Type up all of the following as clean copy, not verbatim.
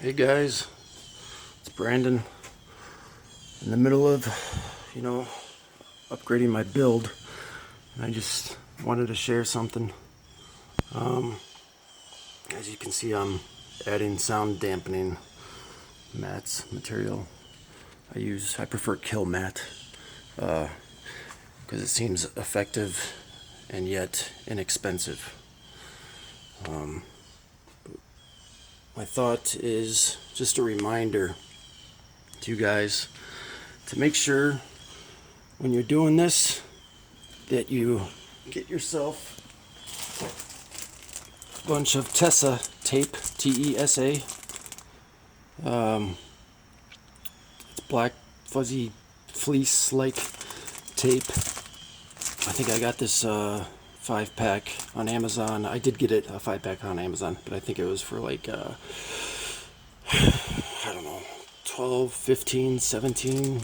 Hey guys, it's Brandon in the middle of, upgrading my build, and I just wanted to share something. As you can see, I'm adding sound dampening mats material. I prefer Kilmat because it seems effective and yet inexpensive. My thought is just a reminder to you guys to make sure when you're doing this that you get yourself a bunch of Tesa Tape, T-E-S-A. It's black fuzzy fleece-like tape. I think I got this 5-pack on Amazon. I did get it a 5-pack on Amazon, but I think it was for like I don't know, 12, 15, 17.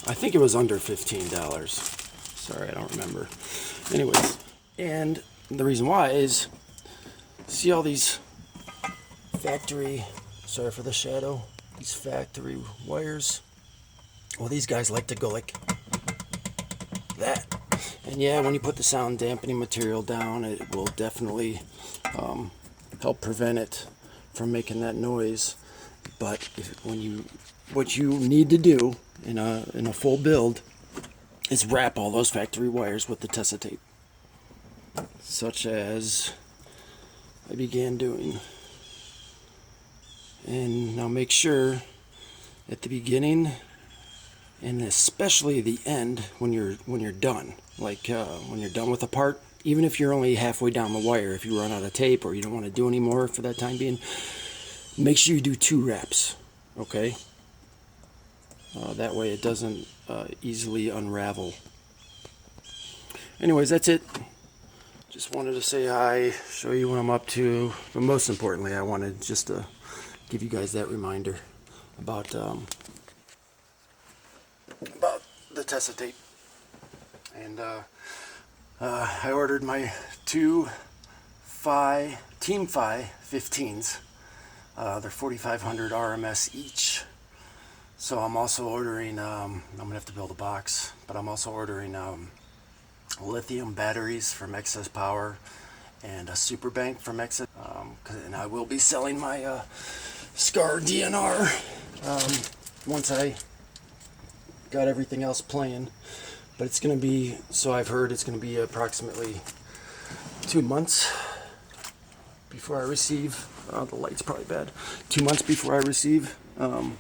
I think it was under $15. Sorry, I don't remember. Anyways, and the reason why is, see all these factory, sorry for the shadow, these factory wires? Well, these guys like to go like that. And yeah, when you put the sound dampening material down, it will definitely help prevent it from making that noise. But what you need to do in a full build is wrap all those factory wires with the Tesa tape, such as I began doing. And now make sure at the beginning and especially the end when you're done, like when you're done with a part, even if you're only halfway down the wire, if you run out of tape or you don't want to do any more for that time being, make sure you do 2 wraps, okay? That way it doesn't easily unravel. Anyways, that's it. Just wanted to say hi, show you what I'm up to, but most importantly, I wanted just to give you guys that reminder about the Tesa tape. And I ordered my 2 Team Phi 15s. They're 4,500 RMS each. So I'm also ordering, I'm gonna have to build a box, but I'm also ordering lithium batteries from Excess Power and a super bank from Excess, and I will be selling my Skar DNR once I got everything else playing. But it's gonna be, so I've heard, it's gonna be approximately 2 months before I receive, the light's probably bad, 2 months before I receive the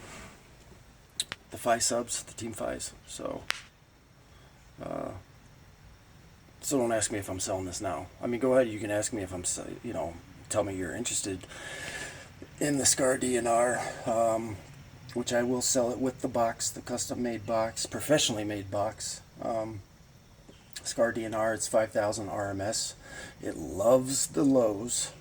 Phi subs, the Team Phis. So don't ask me if I'm selling this now. I mean, go ahead, you can ask me if I'm, tell me you're interested in the Skar DNR, which I will sell it with the box, the custom made box, professionally made box. Skar DNR, it's 5,000 RMS. It loves the lows.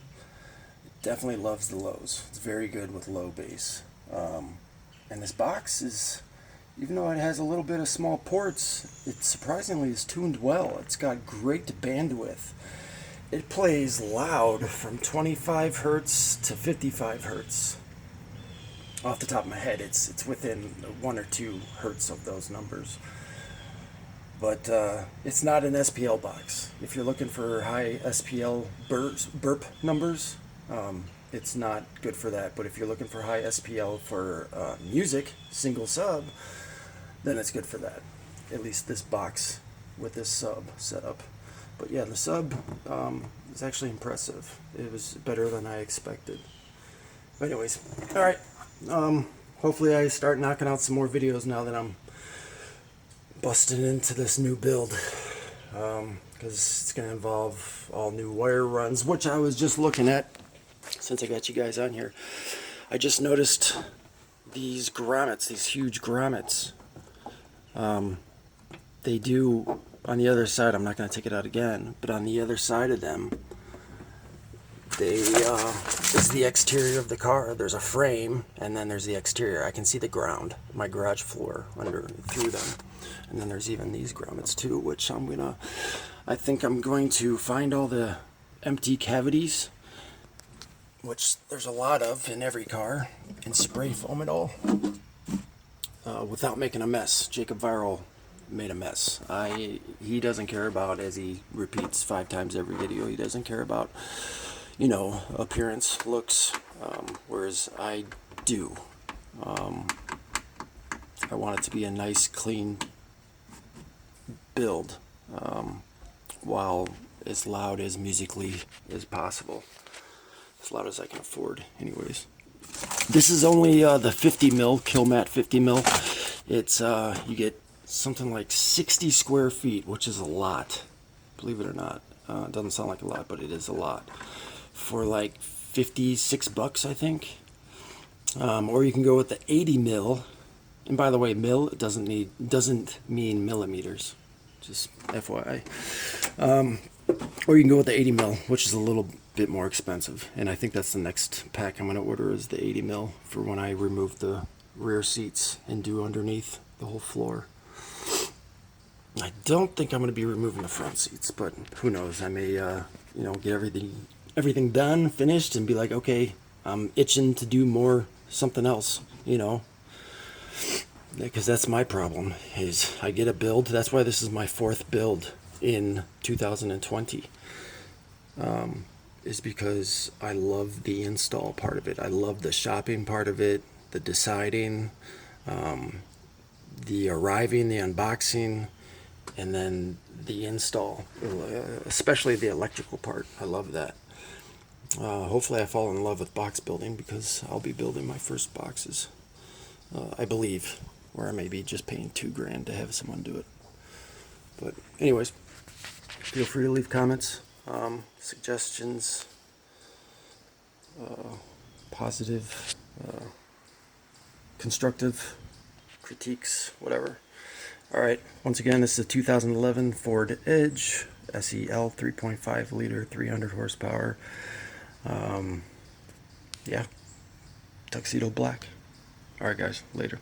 It definitely loves the lows. It's very good with low bass. And this box is, even though it has a little bit of small ports, it surprisingly is tuned well. It's got great bandwidth. It plays loud from 25 hertz to 55 hertz. Off the top of my head, it's within 1 or 2 hertz of those numbers. But it's not an SPL box. If you're looking for high SPL burp numbers, it's not good for that. But if you're looking for high SPL for music, single sub, then it's good for that. At least this box with this sub setup. But yeah, the sub is actually impressive. It was better than I expected. But anyways, all right. Hopefully I start knocking out some more videos now that I'm busting into this new build, because it's going to involve all new wire runs, which I was just looking at since I got you guys on here. I just noticed these grommets, these huge grommets. They do, on the other side, I'm not going to take it out again, but on the other side of them, is the exterior of the car. There's a frame, and then there's the exterior. I can see the ground, my garage floor through them. And then there's even these grommets too, which I think I'm going to find all the empty cavities which there's a lot of in every car, and spray foam it all without making a mess. Jacob Viral made a mess. He doesn't care about, as he repeats 5 times every video, he doesn't care about, you know, appearance, looks, whereas I do. I want it to be a nice, clean build, while as loud as musically as possible. As loud as I can afford, anyways. This is only the 50 mil, Kilmat 50 mil. It's, you get something like 60 square feet, which is a lot. Believe it or not. It doesn't sound like a lot, but it is a lot. For like 56 bucks, I think. Or you can go with the 80 mil. And by the way, mil doesn't mean millimeters. Just FYI. Or you can go with the 80 mil, which is a little bit more expensive. And I think that's the next pack I'm going to order, is the 80 mil for when I remove the rear seats and do underneath the whole floor. I don't think I'm going to be removing the front seats, but who knows? I may, you know, get everything done, finished, and be like, okay, I'm itching to do more, something else, you know. Because that's my problem, is I get a build. That's why this is my 4th build in 2020. Is because I love the install part of it. I love the shopping part of it, the deciding, the arriving, the unboxing, and then the install, especially the electrical part. I love that. Hopefully I fall in love with box building, because I'll be building my first boxes, I believe, where I may be just paying $2,000 to have someone do it. But anyways, feel free to leave comments, suggestions, positive, constructive critiques, whatever. Alright, once again, this is a 2011 Ford Edge SEL 3.5 liter, 300 horsepower. Yeah, tuxedo black. Alright guys, later.